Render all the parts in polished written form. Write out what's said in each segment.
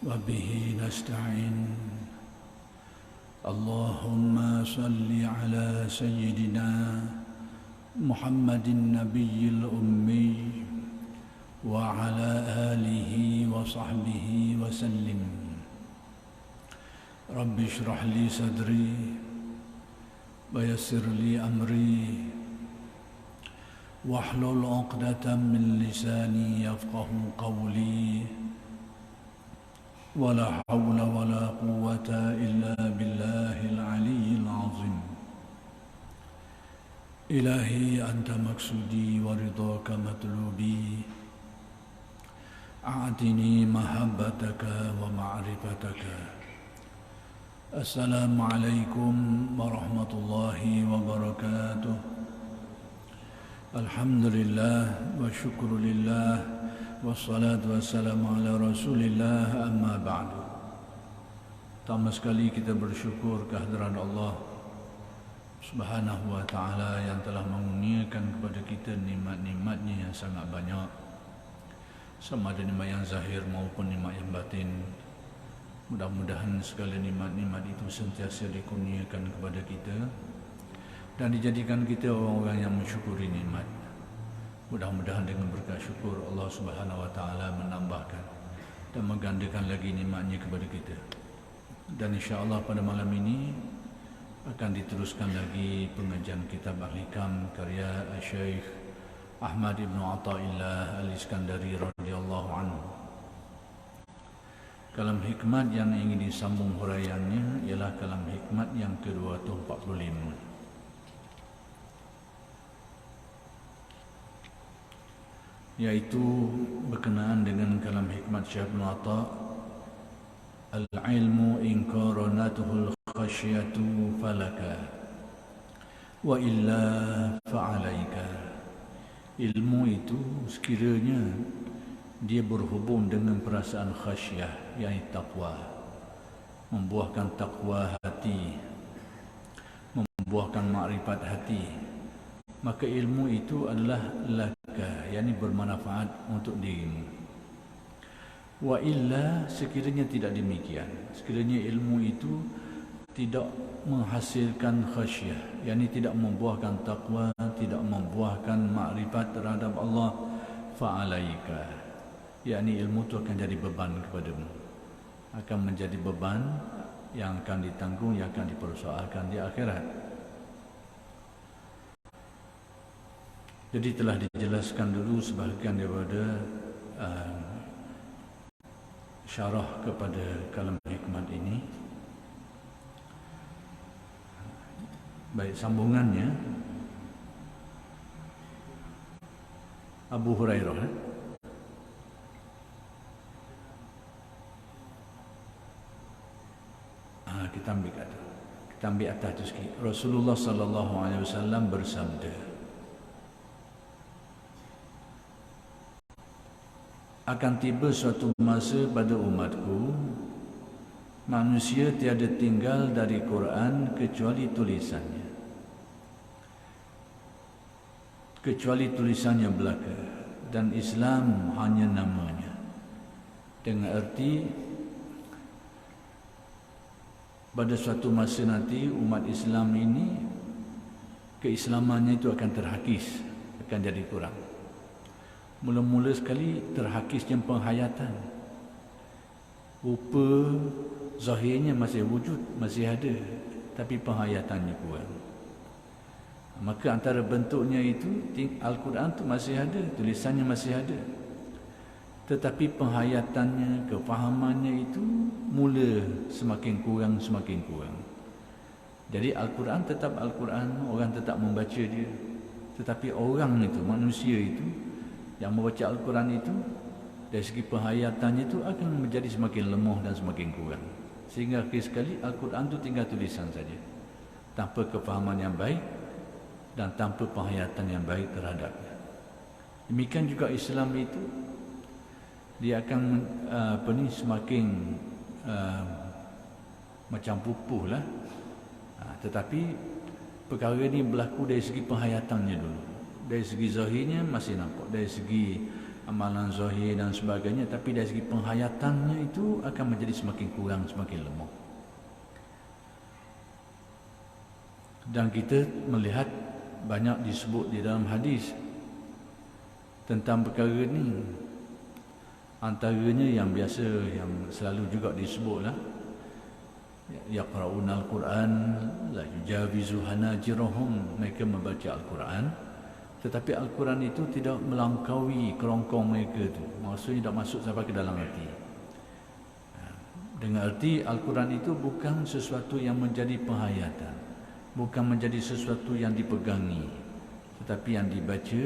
وبه نستعين اللهم صل على سيدنا محمد النبي الأمي وعلى آله وصحبه وسلم رب اشرح لي صدري ويسر لي أمري واحلل عقدة من لساني يفقه قولي ولا حول ولا قوة إلا بالله العلي العظيم إلهي أنت مقصودي ورضاك مطلوبي أعطني محبتك ومعرفتك. السلام عليكم ورحمة الله وبركاته. Alhamdulillah wa syukrulillah wassalatu wassalamu ala rasulillah amma ba'du. Pertama sekali kita bersyukur kehadiran Allah Subhanahu wa ta'ala yang telah mengurniakan kepada kita nikmat-nikmatnya yang sangat banyak, sama ada nikmat yang zahir maupun nikmat yang batin. Mudah-mudahan segala nikmat-nikmat itu sentiasa dikurniakan kepada kita dan dijadikan kita orang-orang yang mensyukuri nikmat. Mudah-mudahan dengan berkat syukur Allah Subhanahu wa taala menambahkan dan menggandakan lagi nikmatnya kepada kita. Dan insya-Allah pada malam ini akan diteruskan lagi pengajian kitab Al-Hikam karya Syekh Ahmad Ibn Athaillah Al-Iskandari radhiyallahu anhu. Kalam hikmat yang ingin disambung huraiannya ialah kalam hikmat yang ke-245, yaitu berkenaan dengan kalam hikmat Syekh Ibn Atha, al-ilmu in qaranatuhul khasyatu falaka wa illa fa'alaika. Ilmu itu sekiranya dia berhubung dengan perasaan khasyah, yaitu takwa, membuahkan takwa hati, membuahkan makrifat hati, maka ilmu itu adalah laka, yakni bermanfaat untuk dirimu. Wa illa, sekiranya tidak demikian, sekiranya ilmu itu tidak menghasilkan khasyah, yakni tidak membuahkan takwa, tidak membuahkan makrifat terhadap Allah, fa'alaika, yakni ilmu itu akan jadi beban kepadamu, akan menjadi beban yang akan ditanggung, yang akan dipersoalkan di akhirat. Jadi telah dijelaskan dulu sebahagian daripada syarah kepada kalam hikmat ini. Baik, sambungannya Abu Hurairah. Kita ambil atas tu sikit. Rasulullah sallallahu alaihi wasallam bersabda, akan tiba suatu masa pada umatku, manusia tiada tinggal dari Quran kecuali tulisannya, kecuali tulisannya belaka, dan Islam hanya namanya. Dengan arti pada suatu masa nanti umat Islam ini, keislamannya itu akan terhakis, akan jadi kurang. Mula-mula sekali terhakisnya penghayatan, rupa zahirnya masih wujud, masih ada, tapi penghayatannya kurang. Maka antara bentuknya itu, Al-Quran itu masih ada, tulisannya masih ada, tetapi penghayatannya, kefahamannya itu mula semakin kurang, semakin kurang. Jadi Al-Quran tetap Al-Quran, orang tetap membaca dia, tetapi orang itu, manusia itu yang membaca Al-Quran itu, dari segi penghayatannya itu akan menjadi semakin lemah dan semakin kurang. Sehingga akhir sekali Al-Quran itu tinggal tulisan saja, tanpa kefahaman yang baik dan tanpa penghayatan yang baik terhadapnya. Demikian juga Islam itu, dia akan semakin macam pupuh lah. Tetapi perkara ini berlaku dari segi penghayatannya dulu. Dari segi zahirnya masih nampak, dari segi amalan zahir dan sebagainya, tapi dari segi penghayatannya itu akan menjadi semakin kurang, semakin lemah. Dan kita melihat banyak disebut di dalam hadis tentang perkara ni. Antaranya yang biasa, yang selalu juga disebutlah, yaqra'una al-Quran la yujawizu hanajirahum, mereka membaca Al-Quran tetapi Al-Quran itu tidak melangkaui kerongkong mereka tu, maksudnya tidak masuk sampai ke dalam hati. Dengan arti Al-Quran itu bukan sesuatu yang menjadi penghayatan, bukan menjadi sesuatu yang dipegangi, tetapi yang dibaca,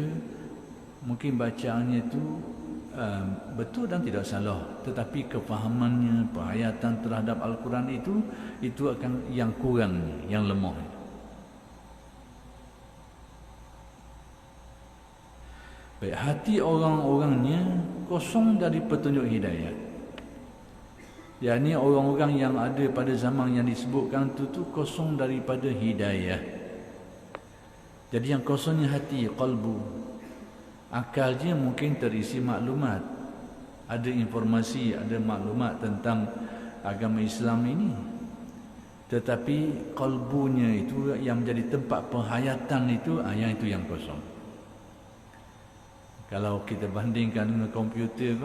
mungkin bacaannya itu betul dan tidak salah, tetapi kefahamannya, penghayatan terhadap Al-Quran itu akan yang kurang, yang lemah. Baik, hati orang-orangnya kosong dari petunjuk hidayah. Yakni orang-orang yang ada pada zaman yang disebutkan itu kosong daripada hidayah. Jadi yang kosongnya hati, qalbu. Akalnya mungkin terisi maklumat, ada informasi, ada maklumat tentang agama Islam ini, tetapi qalbunya itu yang menjadi tempat penghayatan itu, yang itu yang kosong. Kalau kita bandingkan dengan komputer,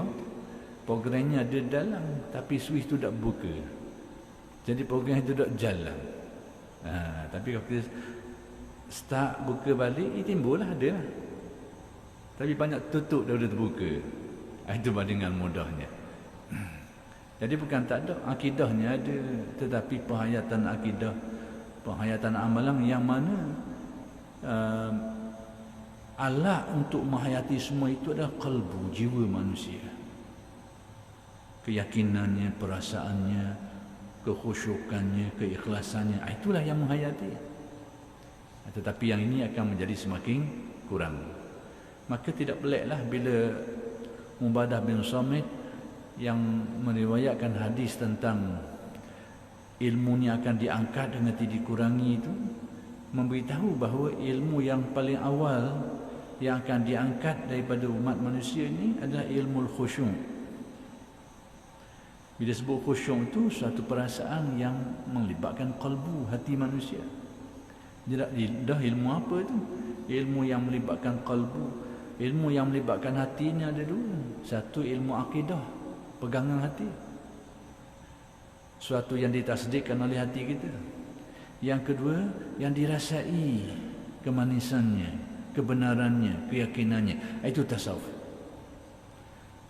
programnya ada dalam, tapi switch itu tak buka, jadi program itu tak jalan. Tapi kalau kita start buka balik, timbullah, ada lah. Tapi banyak tutup dah terbuka. Itu bandingan mudahnya. Jadi bukan tak ada, akidahnya ada, tetapi penghayatan akidah, penghayatan amalan yang mana alat untuk menghayati semua itu adalah qalbu, jiwa manusia. Keyakinannya, perasaannya, kekhusyukannya, keikhlasannya, itulah yang menghayati. Tetapi yang ini akan menjadi semakin kurang. Maka tidak peliklah bila Ubadah bin Samit yang meriwayatkan hadis tentang ilmunya akan diangkat dengan tidak dikurangi itu, memberitahu bahawa ilmu yang paling awal yang akan diangkat daripada umat manusia ini adalah ilmu khusyuk. Bila sebut khusyuk itu suatu perasaan yang melibatkan qalbu, hati manusia. Dah ilmu apa itu? Ilmu yang melibatkan qalbu, ilmu yang melibatkan hatinya ada dua. Satu ilmu akidah, pegangan hati, suatu yang ditasdikkan oleh hati kita. Yang kedua, yang dirasai kemanisannya, kebenarannya, keyakinannya, itu tasawuf.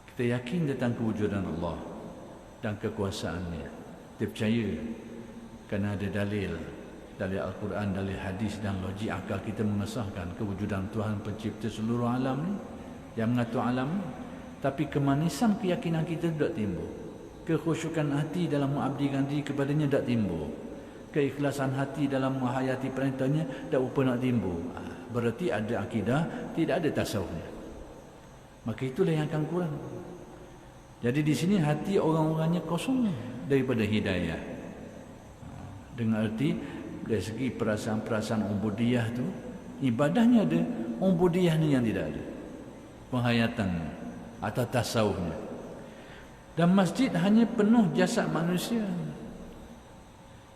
Kita yakin tentang kewujudan Allah dan kekuasaannya. Kita percaya kerana ada dalil Al-Quran, dalil hadis dan logik akal kita mengesahkan kewujudan Tuhan pencipta seluruh alam ni, yang mengatur alam ni. Tapi kemanisan keyakinan kita tidak timbul, kekhusyukan hati dalam mengabdikan diri kepadanya tidak timbul, keikhlasan hati dalam menghayati perintahnya tak upa nak timbul. Berarti ada akidah, tidak ada tasawufnya. Maka itulah yang akan kurang. Jadi di sini hati orang-orangnya kosong daripada hidayah. Dengan arti dari segi perasaan-perasaan ubudiyah tu, ibadahnya ada, ubudiyah ni yang tidak ada, penghayatan atau tasawufnya. Dan masjid hanya penuh jasad manusia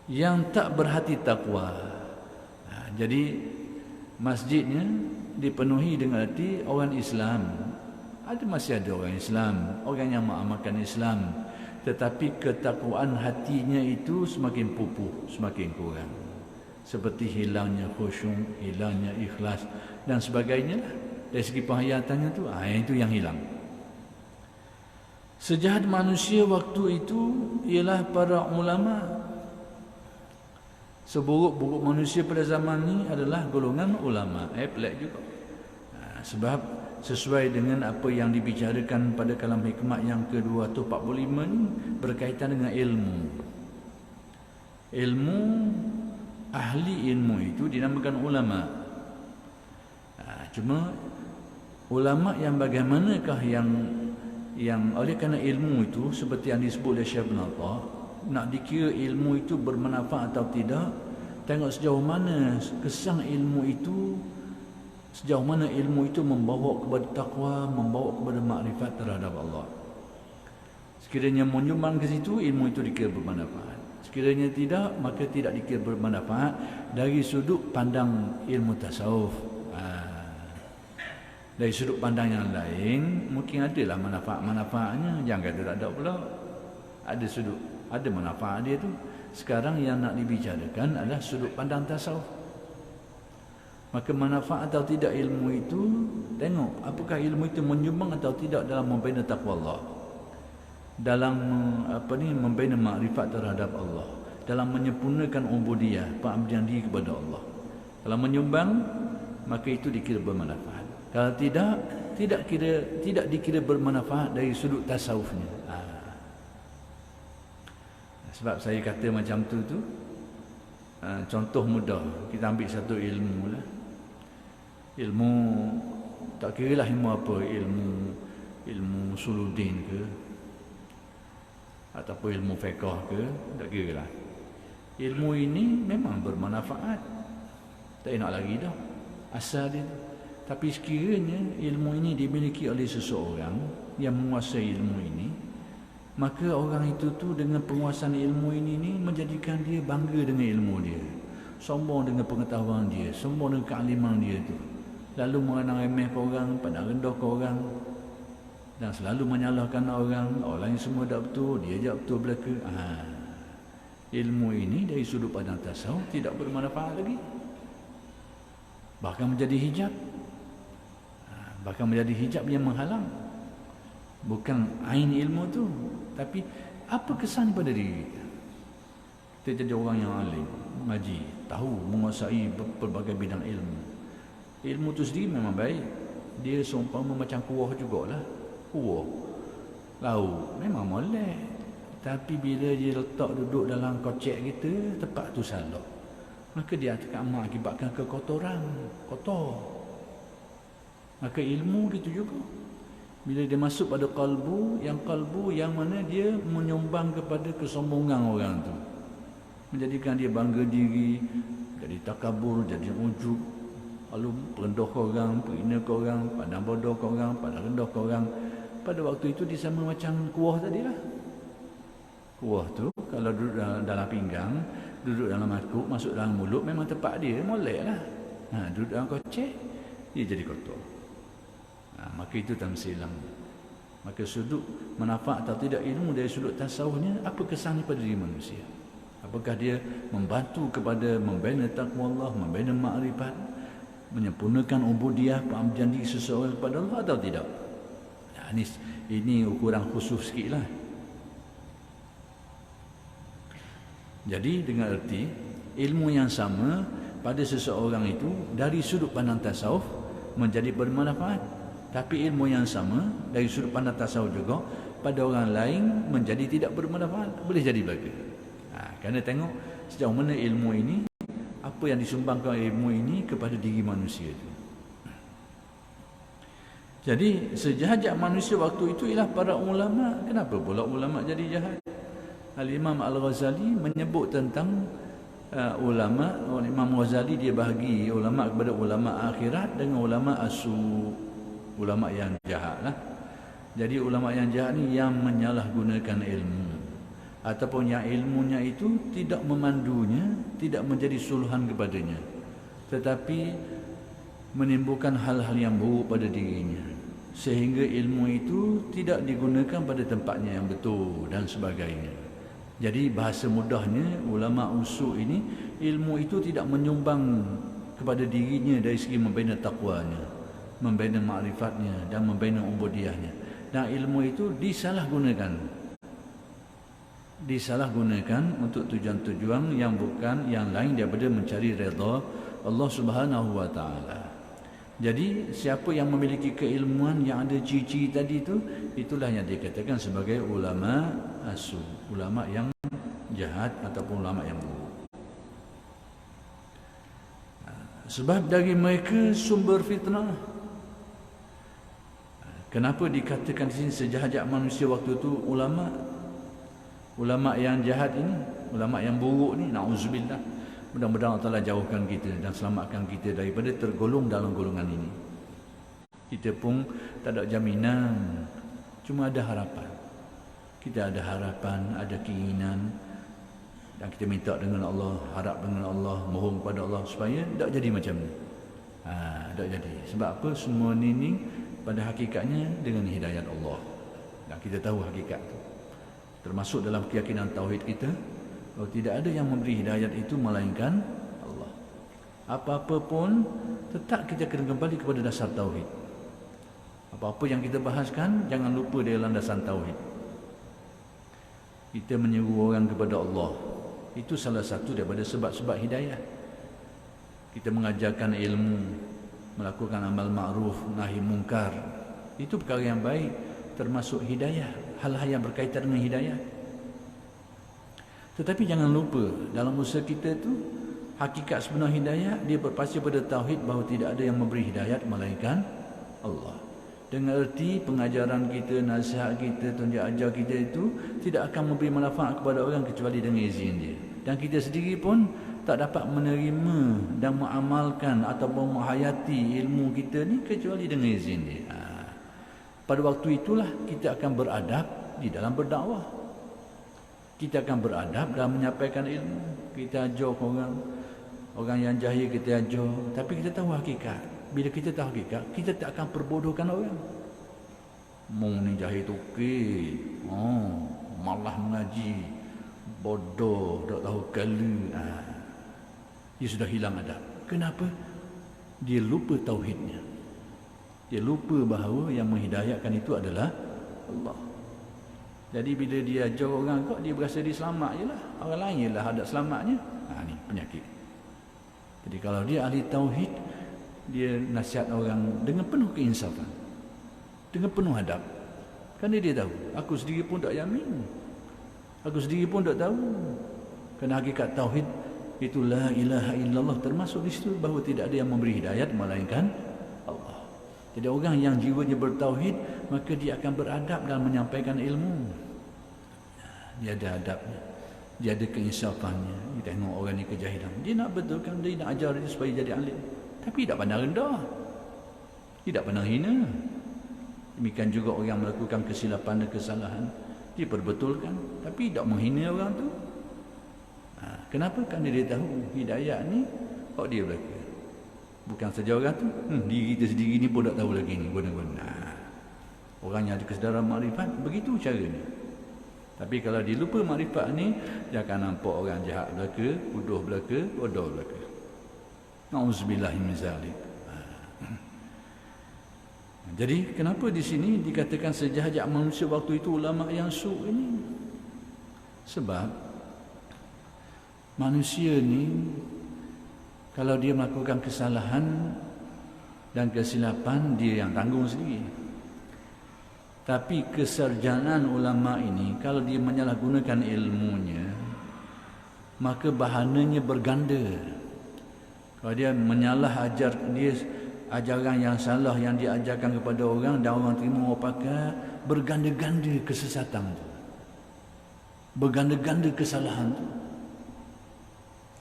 yang tak berhati takwa. Jadi masjidnya dipenuhi dengan arti orang Islam. Masih ada orang Islam, orang yang mengamalkan Islam, tetapi ketakwaan hatinya itu semakin pupus, semakin kurang. Seperti hilangnya khusyuk, hilangnya ikhlas dan sebagainya lah. Dari segi penghayatannya tu, itu yang hilang. Sejahat manusia waktu itu ialah para ulama. Seburuk-buruk manusia pada zaman ini adalah golongan ulama. Pelik juga. Sebab sesuai dengan apa yang dibicarakan pada kalam hikmat yang ke-245 ni, berkaitan dengan ilmu. Ilmu, ahli ilmu itu dinamakan ulama. Cuma ulama yang bagaimanakah yang oleh kerana ilmu itu seperti yang disebut oleh Syekh bin Athar, nak dikira ilmu itu bermanfaat atau tidak, tengok sejauh mana kesan ilmu itu Sejauh mana ilmu itu membawa kepada takwa, membawa kepada makrifat terhadap Allah. Sekiranya menyumbang ke situ, ilmu itu dikira bermanfaat. Sekiranya tidak, maka tidak dikira bermanfaat dari sudut pandang ilmu tasawuf. Dari sudut pandang yang lain, mungkin adalah manfaat-manfaatnya. Jangan kata tak ada pula. Ada manfaat dia tu. Sekarang yang nak dibicarakan adalah sudut pandang tasawuf. Maka manfaat atau tidak ilmu itu, tengok apakah ilmu itu menyumbang atau tidak dalam membina takwa Allah, dalam membina makrifat terhadap Allah, dalam menyempurnakan ubudiyah, pengabdian diri kepada Allah. Kalau menyumbang, maka itu dikira bermanfaat. Kalau tidak dikira bermanfaat dari sudut tasawufnya. Sebab saya kata macam tu contoh mudah, kita ambil satu ilmu lah. Ilmu tak kira lah ilmu apa, ilmu suludin ke ataupun ilmu fiqh ke, tak kira lah. Ilmu ini memang bermanfaat, tak nak lagi dah asal dia. Tapi sekiranya ilmu ini dimiliki oleh seseorang yang menguasai ilmu ini, maka orang itu tu dengan penguasaan ilmu ini menjadikan dia bangga dengan ilmu dia, sombong dengan pengetahuan dia, sombong dengan kealiman dia tu, lalu mengenang remeh ke orang, pandang rendah ke orang, dan selalu menyalahkan orang yang semua tak betul, dia je betul belaka. Ilmu ini dari sudut pandang tasawuf tidak bermanfaat lagi, bahkan menjadi hijab, bahkan menjadi hijab yang menghalang. Bukan ain ilmu tu, tapi apa kesan pada diri kita. Kita jadi orang yang alim, mengaji, tahu, menguasai berbagai bidang ilmu. Ilmu tu sendiri memang baik. Dia seumpama macam kuah jugalah. Kuah lauk memang molek, tapi bila dia letak duduk dalam kocek kita, tempat tu salah, maka dia akan akibatkan kekotoran, kotor. Maka ilmu gitu juga, bila dia masuk pada kalbu yang mana dia menyumbang kepada kesombongan orang tu, menjadikan dia bangga diri, jadi takabur, jadi ujub, lalu rendah ke orang, menghina ke orang, pandang bodoh ke orang, pandang rendah ke orang. Pada waktu itu dia sama macam kuah tadilah. Kuah tu kalau duduk dalam pinggang, duduk dalam makuk, masuk dalam mulut, memang tempat dia molek lah. Duduk dalam kocek, dia jadi kotor. Maka itu tamsilan. Maka sudut manfaat atau tidak ilmu dari sudut tasawufnya, apa kesannya pada diri manusia? Apakah dia membantu kepada membina takwa Allah, membina makrifat, menyempurnakan ubudiyah, pengabdian diri seseorang kepada Allah atau tidak? Ini ukuran khusus sikit lah. Jadi dengan erti ilmu yang sama pada seseorang itu dari sudut pandang tasawuf menjadi bermanfaat, tapi ilmu yang sama dari sudut pandang tasawuf juga pada orang lain menjadi tidak bermanfaat. Boleh jadi belaka. Kerana tengok sejauh mana ilmu ini, apa yang disumbangkan ilmu ini kepada diri manusia itu. Jadi sejahat manusia waktu itu ialah para ulama. Kenapa pula ulama jadi jahat? Al-Imam Al-Ghazali menyebut tentang ulama. Imam Ghazali dia bahagi ulama kepada ulama akhirat dengan ulama asu, ulama yang jahat lah. Jadi ulama yang jahat ni yang menyalahgunakan ilmu, ataupun yang ilmunya itu tidak memandunya, tidak menjadi suluhan kepadanya, tetapi menimbulkan hal-hal yang buruk pada dirinya, sehingga ilmu itu tidak digunakan pada tempatnya yang betul dan sebagainya. Jadi bahasa mudahnya, ulama usul ini, ilmu itu tidak menyumbang kepada dirinya dari segi membina takwanya, membina makrifatnya dan membina ubudiyahnya. Dan ilmu itu disalahgunakan untuk tujuan-tujuan yang bukan yang lain daripada mencari redha Allah Subhanahu wa taala. Jadi siapa yang memiliki keilmuan yang ada ciri-ciri tadi itu, itulah yang dikatakan sebagai ulama asu, ulama yang jahat ataupun ulama yang buruk. Sebab dari mereka sumber fitnah. Kenapa dikatakan di sini sejahat-jahat manusia waktu itu ulama? Ulama yang jahat ini, ulama yang buruk ni, na'udzubillah, Mudah-mudahan Allah Ta'ala jauhkan kita dan selamatkan kita daripada tergolong dalam golongan ini. Kita pun tak ada jaminan, cuma ada harapan. Kita ada harapan, ada keinginan, dan kita minta dengan Allah, harap dengan Allah, mohon kepada Allah supaya tak jadi macam ni. Tak jadi. Sebab apa? Semua ni pada hakikatnya dengan hidayat Allah. Dan kita tahu hakikat itu. Termasuk dalam keyakinan tauhid kita, bahawa tidak ada yang memberi hidayat itu melainkan Allah. Apa-apa pun tetap kita kena kembali kepada dasar tauhid. Apa-apa yang kita bahaskan, jangan lupa dia landasan tauhid. Kita menyeru orang kepada Allah, itu salah satu daripada sebab-sebab hidayah. Kita mengajarkan ilmu, melakukan amal ma'ruf, nahi mungkar, itu perkara yang baik, termasuk hidayah, hal-hal yang berkaitan dengan hidayah. Tetapi jangan lupa, dalam usaha kita tu, hakikat sebenar hidayah, dia berpacu pada tauhid bahawa tidak ada yang memberi hidayat melainkan Allah. Dengan erti pengajaran kita, nasihat kita, tunjuk ajar kita itu tidak akan memberi manfaat kepada orang kecuali dengan izin dia. Dan kita sendiri pun tak dapat menerima dan mengamalkan ataupun menghayati ilmu kita ni kecuali dengan izin dia. Pada waktu itulah kita akan beradab di dalam berdakwah. Kita akan beradab dalam menyampaikan ilmu. Kita ajar orang yang jahil kita ajar, tapi kita tahu hakikat. Bila kita tahu hakikat, kita tak akan perbodohkan orang. Mung ni jahil tukik, malah mengaji, bodoh, tak tahu kala. Dia sudah hilang adab. Kenapa? Dia lupa tauhidnya. Dia lupa bahawa yang menghidayatkan itu adalah Allah. Jadi bila dia ajar orang kok, dia berasa dia selamat je lah. Orang lain je lah ada selamatnya. Ni penyakit. Jadi kalau dia ahli tauhid, dia nasihat orang dengan penuh keinsafan, dengan penuh adab. Kerana dia tahu, aku sendiri pun tak yamin, aku sendiri pun tak tahu. Kerana hakikat tauhid itu la ilaha illallah, termasuk di situ bahawa tidak ada yang memberi hidayat melainkan Allah. Jadi orang yang jiwanya bertauhid, maka dia akan beradab dalam menyampaikan ilmu. Dia ada adabnya, dia ada keinsafannya. Dia tengok orang ni kejahilan, dia nak betulkan, dia nak ajar dia supaya jadi alim, tapi tidak pandang rendah, tidak pandang hina. Demikian juga orang melakukan kesilapan dan kesalahan, dia perbetulkan, tapi tidak menghina orang tu. Kenapa? Kerana dia tahu hidayah ni kok dia belaka. Bukan saja orang tu, diri kita sendiri ni pun tak tahu lagi ni guna-guna. Orang yang ada kesedaran makrifat, begitu caranya. Tapi kalau dia lupa makrifat ni, dia akan nampak orang jahat belaka, bodoh belaka, bodoh belaka. Na'udzubillahi min zalik. Jadi kenapa di sini dikatakan sejahat manusia waktu itu ulama yang su' ini? Sebab manusia ni kalau dia melakukan kesalahan dan kesilapan, dia yang tanggung sendiri. Tapi kesarjanaan ulama ini, kalau dia menyalahgunakan ilmunya, maka bahananya berganda. Kalau dia menyalah ajar, dia ajaran yang salah yang diajarkan kepada orang dan orang terima orang pakai, berganda-ganda kesesatan tu, berganda-ganda kesalahan tu.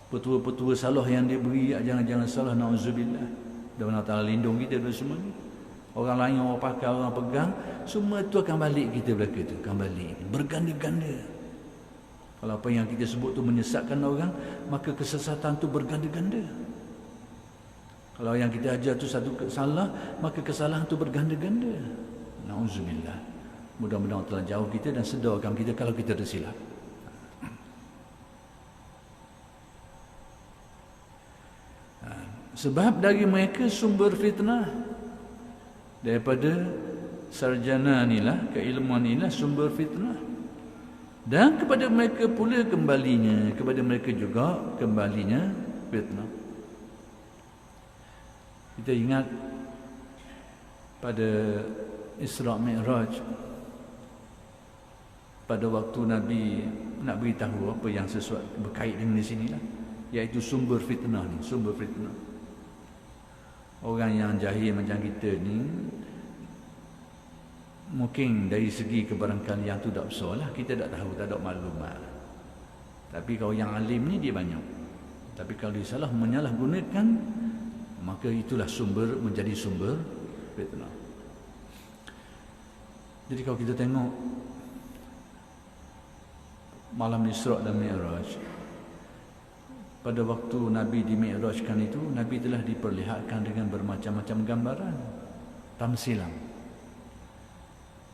Petua-petua salah yang dia beri, ajaran-ajaran salah, na'udzubillah. Dan Allah Ta'ala lindung kita dari semua ni. Orang lain orang pakai, orang pegang, semua tu akan balik kita belaka tu, akan balik berganda-ganda. Kalau apa yang kita sebut tu menyesatkan orang, maka kesesatan tu berganda-ganda. Kalau yang kita ajar tu satu salah, maka kesalahan tu berganda-ganda. Na'udzubillah. Mudah-mudahan Allah Ta'ala jauh kita dan sedarkan kita kalau kita tersilap. Sebab dari mereka sumber fitnah, daripada sarjana inilah, keilmuan inilah sumber fitnah. Dan kepada mereka pula kembalinya, kepada mereka juga kembalinya fitnah. Kita ingat pada Isra' Mi'raj, pada waktu Nabi nak beritahu apa yang sesuatu berkait dengan di sinilah, iaitu sumber fitnah ni, sumber fitnah. Orang yang jahil macam kita ni, mungkin dari segi kebarangkalian tu tak besar lah, kita tak tahu, tak ada maklumat. Tapi kalau yang alim ni dia banyak. Tapi kalau dia salah menyalahgunakan, maka itulah menjadi sumber fitnah. Jadi kalau kita tengok malam Isra' dan Mi'raj, pada waktu Nabi di Mi'rajkan itu, Nabi telah diperlihatkan dengan bermacam-macam gambaran, tamsilan.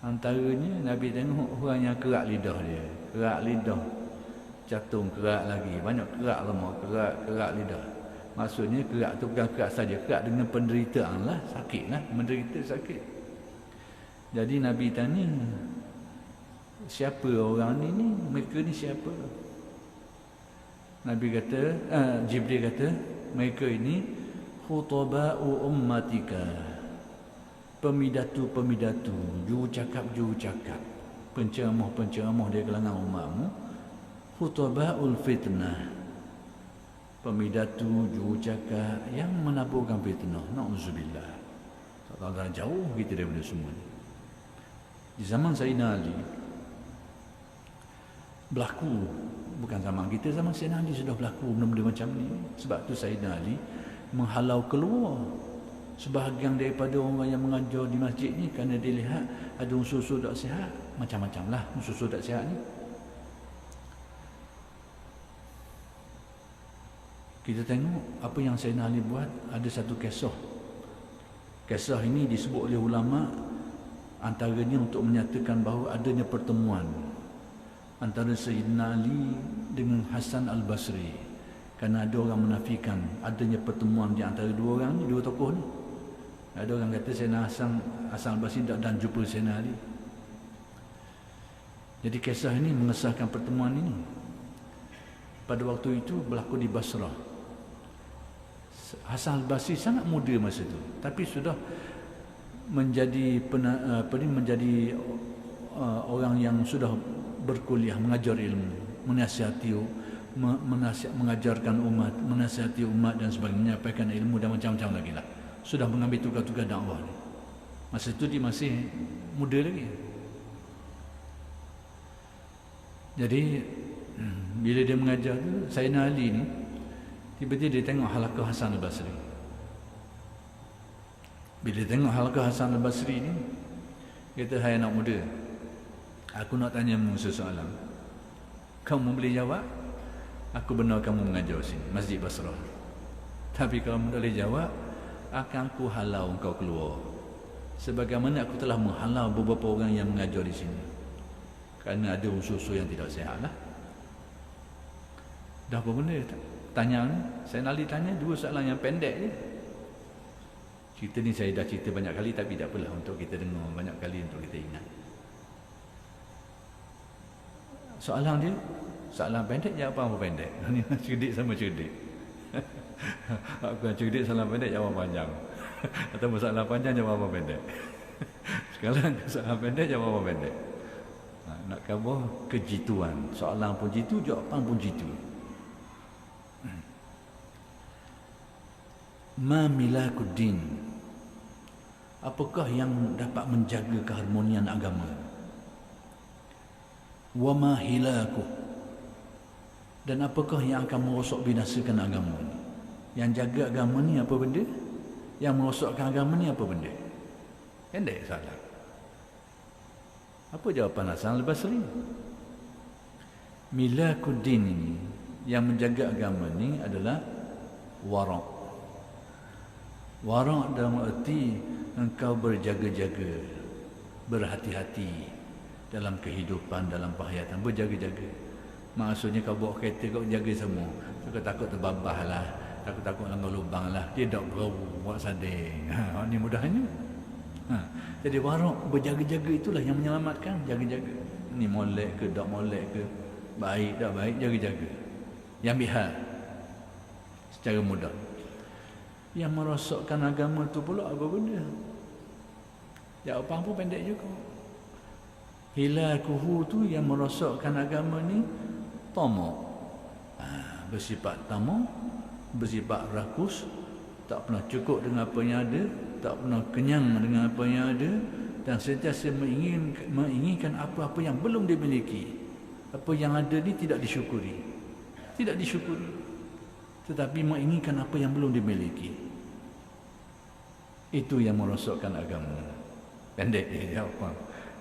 Antaranya Nabi tengok orang yang kerak lidah dia, kerak lidah, catung kerak lagi, banyak kerak lemak, kerak lidah. Maksudnya kerak tu bukan kerak saja, kerak dengan penderitaan lah, sakit lah, menderita sakit. Jadi Nabi tanya, siapa orang ni? Mereka ni siapa? Nabi kata, Jibril kata, mereka ini khutaba'u ummatika, pemidatu-pemidatu, jurucakap-jurucakap, penceramah-penceramah dari kalangan umatmu. Khutaba'ul fitnah, pemidatu, jurucakap yang menaburkan fitnah. Na'udzubillah. Tak jauh kita daripada semua ni. Di zaman Sayyidina Ali berlaku, bukan zaman kita, zaman Sayyidina Ali sudah berlaku benda-benda macam ni. Sebab tu Sayyidina Ali menghalau keluar sebahagian daripada orang yang mengajar di masjid ni, kerana dia lihat ada unsur-unsur tak sihat. Macam-macam lah unsur-unsur tak sihat ni. Kita tengok apa yang Sayyidina Ali buat. Ada satu kisah. Kisah ini disebut oleh ulama' antaranya untuk menyatakan bahawa adanya pertemuan antara Sayyidina Ali dengan Hasan Al-Basri, kerana ada orang menafikan adanya pertemuan di antara dua orang ni, dua tokoh ni. Ada orang kata Sayyidina Hasan Al-Basri dan jumpa Sayyidina Ali. Jadi kisah ini mengesahkan pertemuan ini. Pada waktu itu berlaku di Basrah. Hasan Al-Basri sangat muda masa itu, tapi sudah menjadi orang yang sudah berkuliah, mengajar ilmu, mengajarkan umat, menasihati umat dan sebagainya, menyampaikan ilmu dan macam-macam lagi lah. Sudah mengambil tugas-tugas dakwah ni. Masa itu dia masih muda lagi. Jadi bila dia mengajar tu, Sayyidina Ali ni tiba-tiba dia tengok halaqah Hasan Al-Basri. Bila dia tengok halaqah Hasan Al-Basri ni, kata, hai anak muda, aku nak tanyamu sesoalan. Kamu boleh jawab, aku benar kamu mengajar sini, Masjid Basrah. Tapi kalau kamu tak boleh jawab, akan aku halau engkau keluar, sebagaimana aku telah menghalau beberapa orang yang mengajar di sini, kerana ada unsur-unsur yang tidak sihat lah. Dah apa benda tanya ni? Saya Nali tanya dua soalan yang pendek je. Cerita ni saya dah cerita banyak kali, tapi tak apalah, untuk kita dengar banyak kali untuk kita ingat. Soalan dia, soalan pendek, jawapan apa pendek? Ni cerdik sama cerdik. Aku cerdik, soalan pendek, jawab panjang. Atau soalan panjang, jawab apa pendek. Sekarang soalan pendek, jawab apa pendek. Nak khabar kejituan. Soalan pun jitu, jawapan pun jitu. Ma milakuddin, apakah yang dapat menjaga keharmonian agama? Wa ma hilaku, dan apakah yang akan merosak binasakan agama ni? Yang jaga agama ni apa benda? Yang merosakkan agama ni apa benda? Pendek salah. Apa jawapan Hasan Al-Basri? Milakuddin ini, yang menjaga agama ni adalah wara'. Wara' dalam arti engkau berjaga-jaga, berhati-hati dalam kehidupan, dalam penghayatan, berjaga-jaga. Maksudnya kau bawa kereta, kau jaga semua. Kau takut terbabah lah, takut langgar lubang lah, dia tak buat sading. Ini mudahnya. Jadi wara', berjaga-jaga itulah yang menyelamatkan. Jaga-jaga, ni molek ke tak molek ke, baik tak baik, jaga-jaga. Yang bihal secara mudah. Yang merosakkan agama tu pula apa benda? Jawapan pun pendek juga. Hilakuhu tu, yang merosakkan agama ni tamak. Bersifat tamak, bersifat rakus, tak pernah cukup dengan apa yang ada, tak pernah kenyang dengan apa yang ada, dan sentiasa menginginkan apa-apa yang belum dimiliki. Apa yang ada ni tidak disyukuri. Tidak disyukuri. tetapi menginginkan apa yang belum dimiliki. Itu yang merosakkan agama. Pendek jawapan.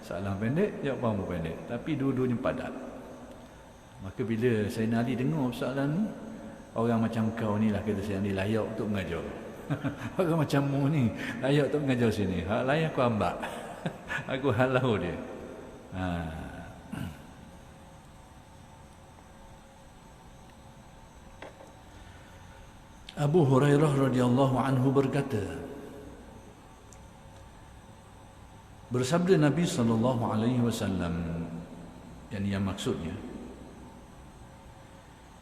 Soalan pendek, jawapan pendek. Tapi dua-duanya padat. Maka bila Sayyidina Ali dengar soalan ni, orang macam kau ni lah, kata Sayyidina Ali, layak untuk mengajar. Orang macam mu ni layak untuk mengajar sini. Hak lain aku ambak. Aku halau dia. Abu Hurairah radhiyallahu anhu berkata, bersabda Nabi SAW, yang maksudnya,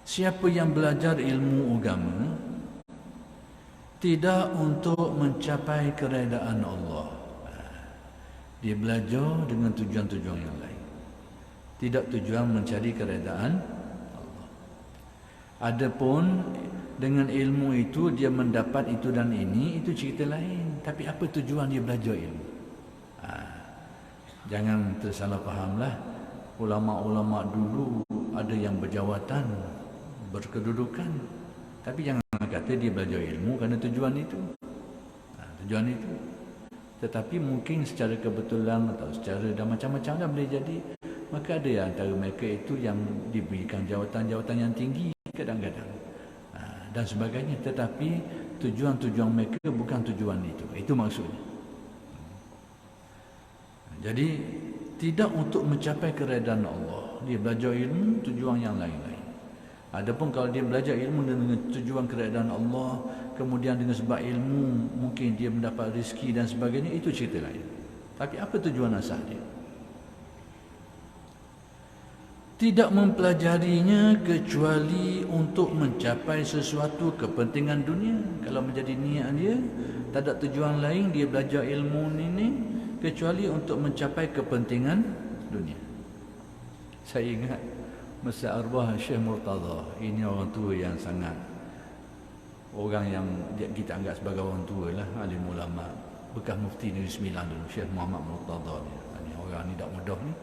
siapa yang belajar ilmu agama tidak untuk mencapai keredaan Allah, dia belajar dengan tujuan-tujuan yang lain, tidak tujuan mencari keredaan Allah. Adapun dengan ilmu itu dia mendapat itu dan ini, itu cerita lain. Tapi apa tujuan dia belajar ilmu? Jangan tersalah fahamlah. Ulama-ulama dulu ada yang berjawatan, berkedudukan, tapi jangan kata dia belajar ilmu kerana tujuan itu. Tujuan itu. Tetapi mungkin secara kebetulan atau secara dan macam-macam dah boleh jadi. Maka ada yang antara mereka itu yang diberikan jawatan-jawatan yang tinggi kadang-kadang dan sebagainya. Tetapi tujuan-tujuan mereka bukan tujuan itu. Itu maksudnya. Jadi tidak untuk mencapai keredaan Allah. Dia belajar ilmu tujuan yang lain-lain. Adapun kalau dia belajar ilmu dengan tujuan keredaan Allah, kemudian dengan sebab ilmu mungkin dia mendapat rezeki dan sebagainya, itu cerita lain. Tapi apa tujuan asal dia? Tidak mempelajarinya kecuali untuk mencapai sesuatu kepentingan dunia. Kalau menjadi niat dia, tak ada tujuan lain dia belajar ilmu ini kecuali untuk mencapai kepentingan dunia. Saya ingat masa arwah Syekh Murtaza, ini orang tua yang sangat, orang yang kita anggap sebagai orang tua lah, alim ulama, bekas mufti Negeri Sembilan dulu, Syekh Muhammad Murtaza ni. Orang ni tak mudah ni.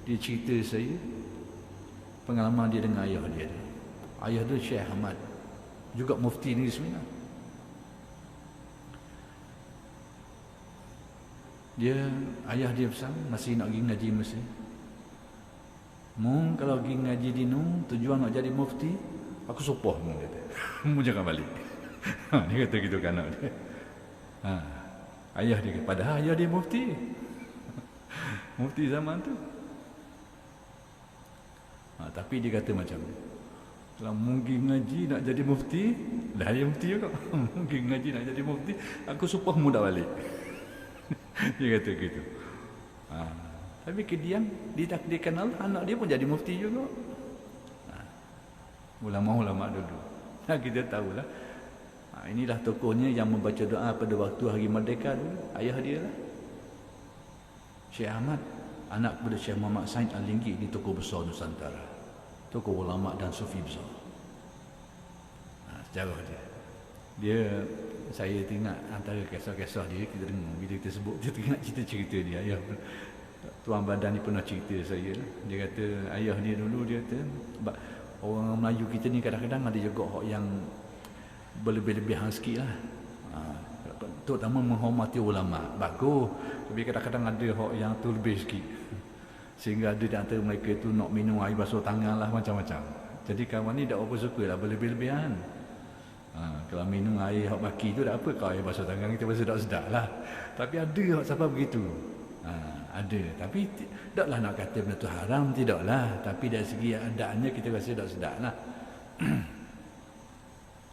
Dia cerita saya pengalaman dia dengan ayah dia. Ayah dia Syekh Ahmad, juga mufti Negeri Sembilan. Ayah dia pesan, masih nak pergi ngaji Mesir. Mu kalau pergi ngaji di nu, tujuan nak jadi mufti, aku sopoh mu kata. Mu jangan balik. Dia kata gitu kan anak dia. Ayah dia, padahal ayah dia mufti. Mufti zaman tu. Tapi dia kata macam ni, kalau mungkin ngaji nak jadi mufti, dah dia mufti juga. Mungkin ngaji nak jadi mufti, aku sopoh mu dah balik. Dia kata gitu. Tapi kemudian ditakdirkan Allah, anak dia pun jadi mufti juga. Ulama-ulama dulu. Kita tahulah. Inilah tokohnya yang membaca doa pada waktu hari merdeka dulu. Ayah dia lah. Syekh Ahmad, anak kepada Syekh Muhammad Said Al-Linggi, ini tokoh besar Nusantara. Tokoh ulama dan sufi besar. Sejarah dia. Saya teringat antara kisah-kisah dia, kita dengar bila kita sebut, dia teringat cerita-cerita dia. Ayah Tuan Badan ni pernah cerita saya. Dia kata ayah dia dulu, dia kata orang Melayu kita ni kadang-kadang ada juga hak yang berlebih-lebihan sikit lah. Terutama menghormati ulama, bagus. Tapi kadang-kadang ada hak yang tu lebih sikit, sehingga ada di antara mereka tu nak minum air basuh tangan lah, macam-macam. Jadi kawan ni tak apa suka lah berlebih-lebihan. Kalau minum air hak baki tu tak apa, kalau air basuh tangan kita rasa tak sedap lah. Tapi ada hak sampai begitu. Ada. Tapi taklah nak kata benda tu haram, tidaklah. Tapi dari segi adaannya kita rasa tak sedap lah.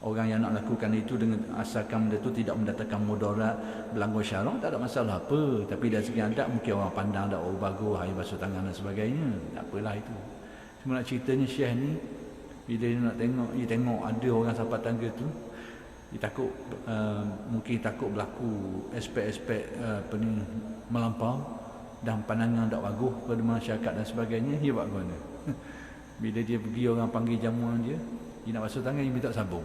Orang yang nak lakukan itu dengan asalkan benda tu tidak mendatangkan mudarat, berlanggar syarak, tak ada masalah apa. Tapi dari segi adat mungkin orang pandang tak bagus, air basuh tangan dan sebagainya. Tak apalah itu. Cuma nak ceritanya Syekh ni, bila dia nak tengok, dia tengok ada orang sampai tangga tu, dia takut, mungkin takut berlaku aspek-aspek melampau dan pandangan tak bagus pada masyarakat dan sebagainya. Dia buat mana? Bila dia pergi, orang panggil jamuan dia nak basuh tangan, dia minta sabun.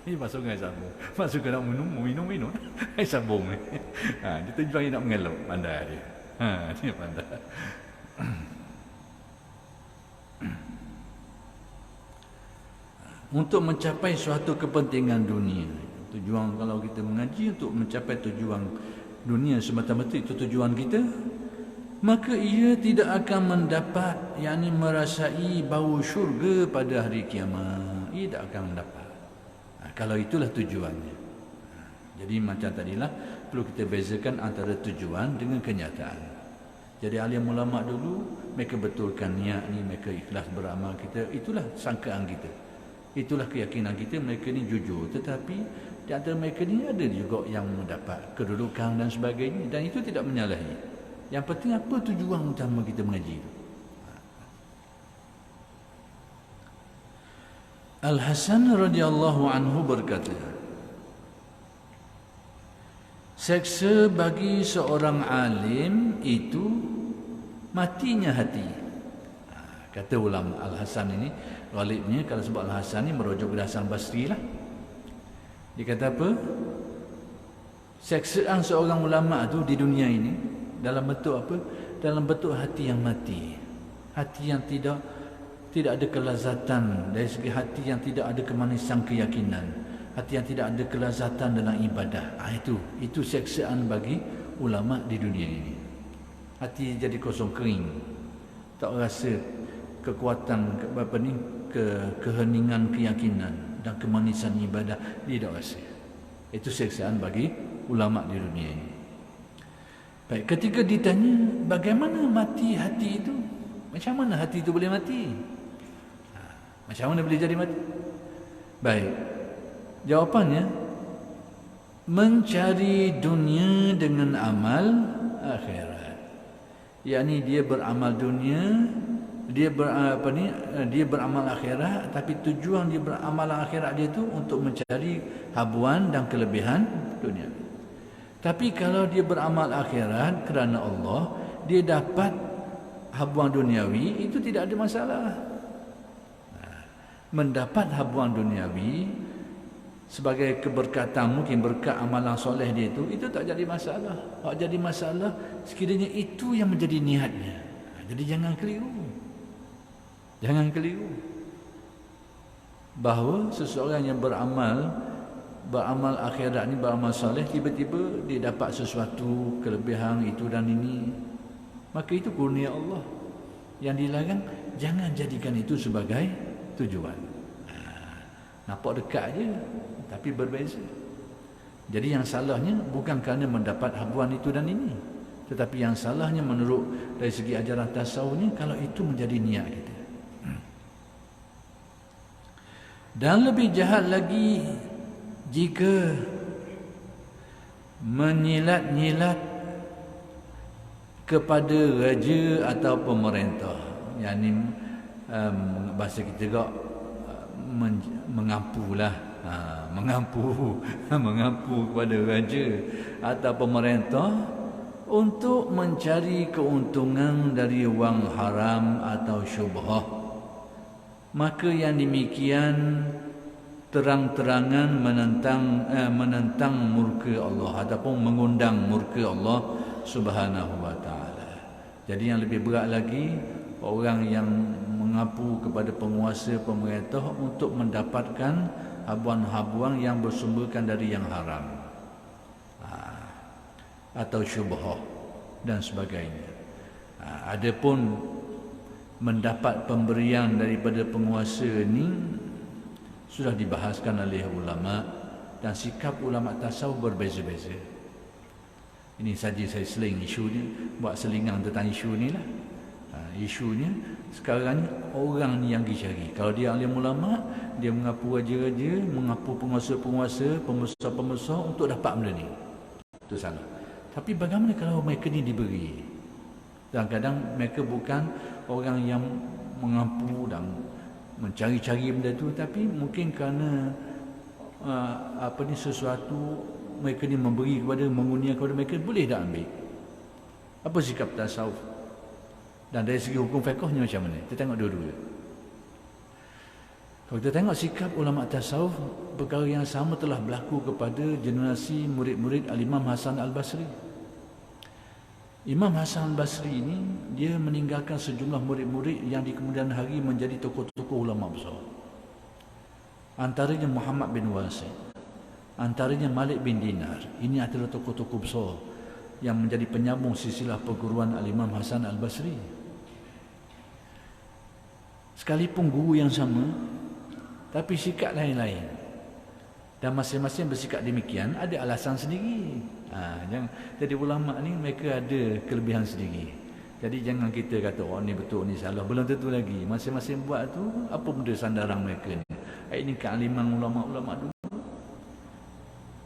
Dia basuh dengan sabun. Masuk ke nak minum air sabun ni. Dia tujuan dia nak mengelak, pandai dia. Dia pandai. untuk mencapai suatu kepentingan dunia. Tujuan kalau kita mengaji untuk mencapai tujuan dunia semata-mata, itu tujuan kita, maka ia tidak akan mendapat, yakni merasai bau syurga pada hari kiamat. Ia tidak akan mendapat. Kalau itulah tujuannya. Jadi macam tadilah, perlu kita bezakan antara tujuan dengan kenyataan. Jadi alim ulama dulu, mereka betulkan niat ni, mereka ikhlas beramal kita. Itulah sangkaan kita, itulah keyakinan kita, mereka ni jujur. Tetapi di antara mereka ni ada juga yang mendapat kedudukan dan sebagainya, dan itu tidak menyalahi. Yang penting apa tujuan utama kita mengaji itu. Al-Hasan radhiyallahu anhu berkata, seksa bagi seorang alim itu matinya hati. Kata ulama Al-Hasan ini, ghalibnya kalau sebut Al-Hasan ini merujuk kepada Hasan Basri lah. Dia kata apa? Seksaan seorang ulama tu di dunia ini dalam bentuk apa? Dalam bentuk hati yang mati. Hati yang tidak ada kelazatan, dari segi hati yang tidak ada kemanisan keyakinan, hati yang tidak ada kelazatan dalam ibadah. Itu seksaan bagi ulama di dunia ini. Hati jadi kosong kering, tak rasa kekuatan keheningan keyakinan dan kemanisan ibadah, dia tak rasa. Itu seksaan bagi ulama di dunia ini. Baik, ketika ditanya bagaimana mati hati itu, macam mana hati itu boleh mati? Macam mana boleh jadi mati? Baik, jawapannya, mencari dunia dengan amal akhirat. Yakni dia beramal dunia, dia beramal akhirat, tapi tujuan dia beramal akhirat dia tu untuk mencari habuan dan kelebihan dunia. Tapi kalau dia beramal akhirat kerana Allah, dia dapat habuan duniawi, itu tidak ada masalah. Mendapat habuan duniawi sebagai keberkatan, mungkin berkat amalan soleh dia itu tak jadi masalah. Hak jadi masalah sekiranya itu yang menjadi niatnya. Jadi jangan keliru. Jangan keliru bahawa seseorang yang beramal akhirat ni, beramal soleh, tiba-tiba dia dapat sesuatu kelebihan itu dan ini, maka itu kurnia Allah. Yang dilarang, jangan jadikan itu sebagai tujuan. Nampak dekat je, tapi berbeza. Jadi yang salahnya bukan kerana mendapat habuan itu dan ini, tetapi yang salahnya menurut dari segi ajaran tasawufnya, kalau itu menjadi niat kita. Dan lebih jahat lagi jika menyilat-nyilat kepada raja atau pemerintah, yakni bahasa kita juga mengampulah, mengampu kepada raja atau pemerintah untuk mencari keuntungan dari wang haram atau syubhah. Maka yang demikian terang-terangan menentang murka Allah ataupun mengundang murka Allah Subhanahu wa taala. Jadi yang lebih berat lagi, orang yang mengapu kepada penguasa pemerintah untuk mendapatkan habuan-habuan yang bersumberkan dari yang haram atau syubhah dan sebagainya. Adapun mendapat pemberian daripada penguasa ni sudah dibahaskan oleh ulama, dan sikap ulama tasawuf berbeza-beza. Ini saja saya seling isu ni, buat selingan tentang isu ni lah. Isunya sekarang ni orang ni yang dicari. Kalau dia alim ulama, dia mengapu raja-raja, mengapu penguasa-penguasa, pembesar-pembesar untuk dapat benda ni. Itu salah. Tapi bagaimana kalau mereka ni diberi? Kadang-kadang mereka bukan orang yang mengampu dan mencari-cari benda tu, tapi mungkin kerana sesuatu mereka ni memberi kepada, mengunia kepada mereka, boleh tak ambil? Apa sikap tasawuf? Dan dari segi hukum fiqhnya macam mana? Kita tengok dua-dua. Kalau kita tengok sikap ulama tasawuf, perkara yang sama telah berlaku kepada generasi murid-murid Al-Imam Hasan Al-Basri. Imam Hasan Al-Basri ini, dia meninggalkan sejumlah murid-murid yang di kemudian hari menjadi tokoh-tokoh ulama besar. Antaranya Muhammad bin Wasi', antaranya Malik bin Dinar. Ini adalah tokoh-tokoh besar yang menjadi penyambung silsilah perguruan Al-Imam Hasan Al-Basri. Sekalipun guru yang sama, tapi sikap lain-lain. Dan masing-masing bersikap demikian ada alasan sendiri. Jadi ulama' ni mereka ada kelebihan sendiri. Jadi jangan kita kata ni betul, ni salah. Belum tentu lagi. Masing-masing buat tu apa benda sandaran mereka ni. Ini kealiman ulama' dulu.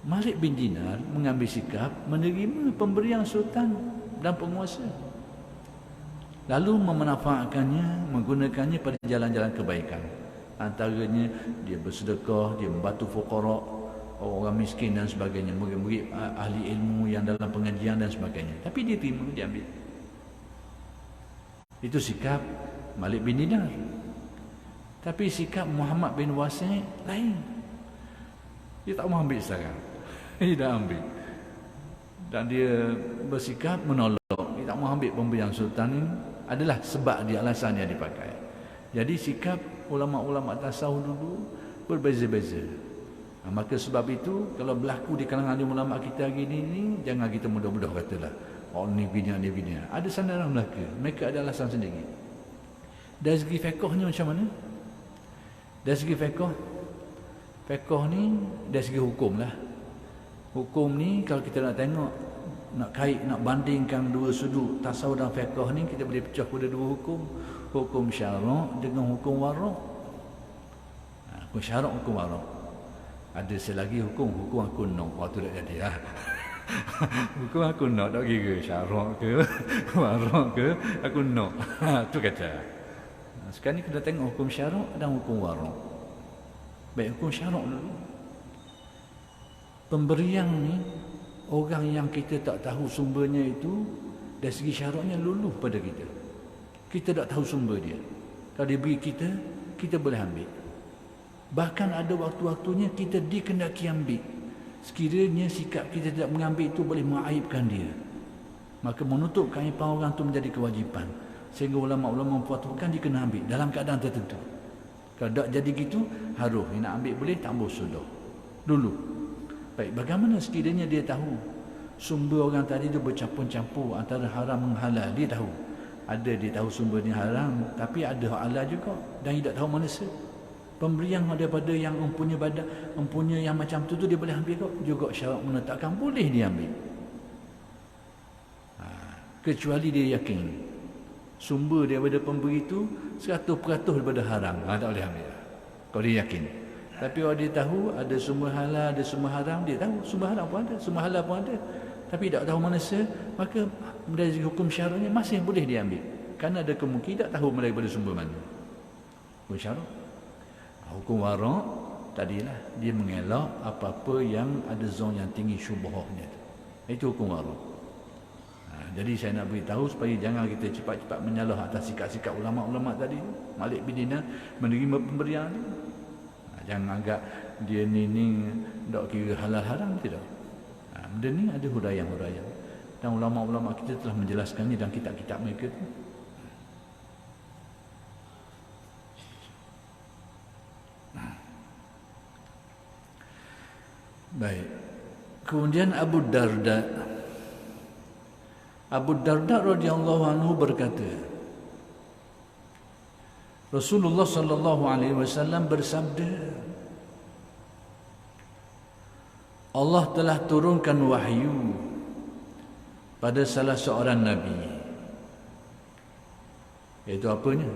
Malik bin Dinar mengambil sikap menerima pemberian sultan dan penguasa, lalu memanfaatkannya, menggunakannya pada jalan-jalan kebaikan. Antaranya dia bersedekah, dia membantu fuqara, orang miskin dan sebagainya, murid-murid ahli ilmu yang dalam pengajian dan sebagainya. Tapi dia terima, dia ambil. Itu sikap Malik bin Dinar. Tapi sikap Muhammad bin Wasi' lain. Dia tak mau ambil sekarang. Dia dah ambil. Dan dia bersikap menolak. Dia tak mau ambil pemberian sultan ini. Adalah sebab dia, alasan yang dipakai. Jadi sikap ulama'-ulama' tasawuf dulu berbeza-beza. Maka sebab itu kalau berlaku di kalangan ulama' kita hari ini, jangan kita mudah-mudah katalah ni begini, ni begini. Ada sandaran belaka. Mereka ada alasan sendiri. Dari segi fiqhnya macam mana? Dari segi fiqh ni dari segi hukum lah. Hukum ni kalau kita nak tengok, nak bandingkan dua sudut tasawuf dan fiqh ni, kita boleh pecah pada dua hukum. Hukum syarak dengan hukum warak. Hukum syarak, hukum warak. Ada selagi hukum aku nak. Waktu tak jadi lah. Hukum aku nak, tak kira syarak ke warak ke, aku nak. Tu kata. Sekarang ni kita tengok hukum syarak dan hukum warak. Baik, hukum syarak dulu. Pemberian ni, orang yang kita tak tahu sumbernya itu, dari segi syaraknya luluh pada kita. Kita tak tahu sumber dia. Kalau dia beri kita, kita boleh ambil. Bahkan ada waktu-waktunya kita dikendaki ambil. Sekiranya sikap kita tidak mengambil itu boleh mengaibkan dia, maka menutup keaiban orang itu menjadi kewajipan. Sehingga ulama-ulama memfatwakan dia kena ambil dalam keadaan tertentu. Kalau tak jadi gitu, harus nak ambil boleh, tak boleh sudah. Dulu. Baik, bagaimana sekiranya dia tahu sumber orang tadi itu bercampur-campur antara haram dan halal, dia tahu. Ada dia tahu sumbernya haram, tapi ada halal juga, dan dia tak tahu mana pemberian daripada yang mempunyai yang macam tu dia boleh ambil kok. Juga syarak menetapkan boleh dia ambil. Kecuali dia yakin sumber daripada pemberi itu 100% daripada haram, tak boleh ambil. Kalau dia yakin. Tapi kalau dia tahu ada sumber halal, ada sumber haram, dia tahu sumber haram pun ada, sumber halal pun ada, tapi tak tahu mana maka dari hukum syaraknya masih boleh dia ambil. Kerana ada kemungkinan tak tahu daripada sumber mana. Hukum syarak. Hukum warak tadilah dia mengelak apa-apa yang ada zon yang tinggi syubhahnya. Itu hukum warak. Jadi saya nak beritahu supaya jangan kita cepat-cepat menyalah atas sikap-sikap ulama-ulama tadi. Malik bin Dinar menerima pemberian itu. Jangan anggap dia ni tak kira halal haram, tidak. Benda ni ada huraian-huraian. Dan ulama-ulama kita telah menjelaskannya dalam kitab-kitab mereka tu. Baik. Kemudian Abu Darda radhiyallahu anhu berkata, Rasulullah sallallahu alaihi wasallam bersabda, Allah telah turunkan wahyu pada salah seorang nabi. Iaitu apanya?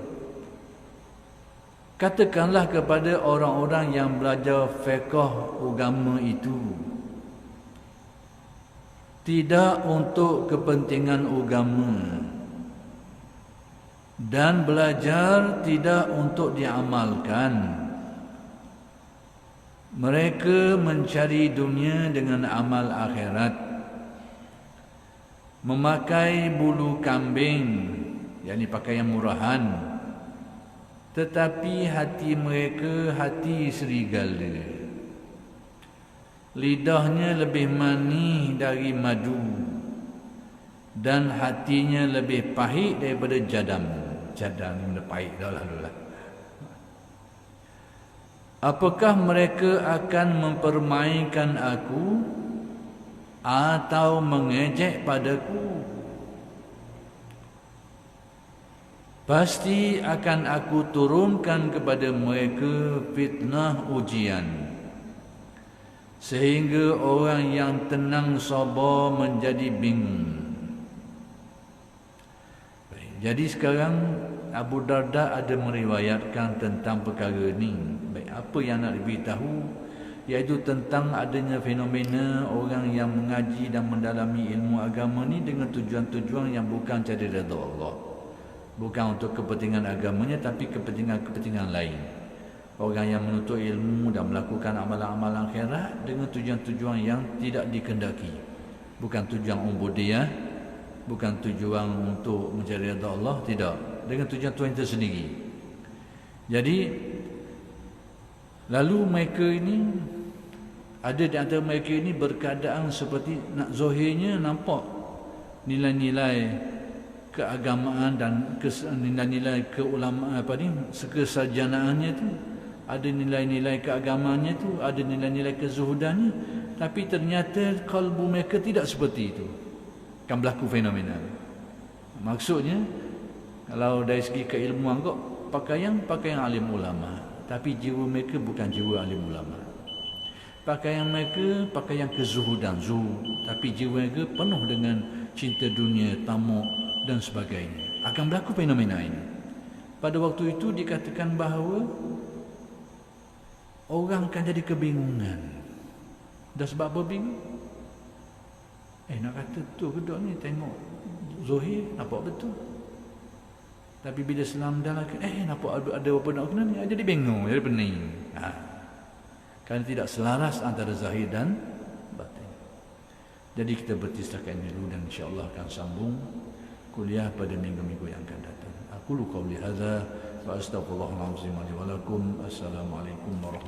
Katakanlah kepada orang-orang yang belajar fiqh agama itu, tidak untuk kepentingan agama, dan belajar tidak untuk diamalkan. Mereka mencari dunia dengan amal akhirat, memakai bulu kambing, yakni pakaian murahan, tetapi hati mereka hati serigala. Lidahnya lebih manis dari madu, dan hatinya lebih pahit daripada jadam. Jadam ni benda pahit dah lah. Apakah mereka akan mempermainkan aku atau mengejek padaku? Pasti akan aku turunkan kepada mereka fitnah ujian, sehingga orang yang tenang sabar menjadi bingung. Jadi sekarang Abu Darda ada meriwayatkan tentang perkara ini. Baik, apa yang nak diberitahu iaitu tentang adanya fenomena orang yang mengaji dan mendalami ilmu agama ni dengan tujuan-tujuan yang bukan cari redha Allah. Bukan untuk kepentingan agamanya, tapi kepentingan lain. Orang yang menuntut ilmu dan melakukan amalan-amalan akhirat dengan tujuan-tujuan yang tidak dikehendaki. Bukan tujuan ubudiyah, bukan tujuan untuk mencari redha Allah, tidak. Dengan tujuan-tujuan itu sendiri. Jadi lalu mereka ini, ada di antara mereka ini berkeadaan seperti nak zahirnya nampak nilai-nilai keagamaan dan nilai-nilai keulamaan kesarjanaannya tu, ada nilai-nilai keagamaannya tu, ada nilai-nilai kezuhudannya, tapi ternyata kalbu mereka tidak seperti itu. Kan berlaku fenomena. Maksudnya kalau dari segi keilmuan kok pakaian alim ulama, tapi jiwa mereka bukan jiwa alim ulama. Pakaian mereka pakaian kezuhudan, tapi jiwa mereka penuh dengan cinta dunia, tamak dan sebagainya. Akan berlaku fenomena ini. Pada waktu itu dikatakan bahawa orang akan jadi kebingungan. Dah sebab apa bingung? Nak kata tu kedua ni tengok Zohir nampak betul, tapi bila selam dalam nampak ada apa nak kena ni, jadi bingung, jadi pening. Kerana tidak selaras antara zahir dan batin. Jadi kita berhenti setakat ini dulu, dan insya-Allah akan sambung kuliah pada minggu-minggu yang akan datang. Aku qauli hadza wa astaghfirullahalazim wa lakum. Assalamualaikum warahmatullahi wabarakatuh.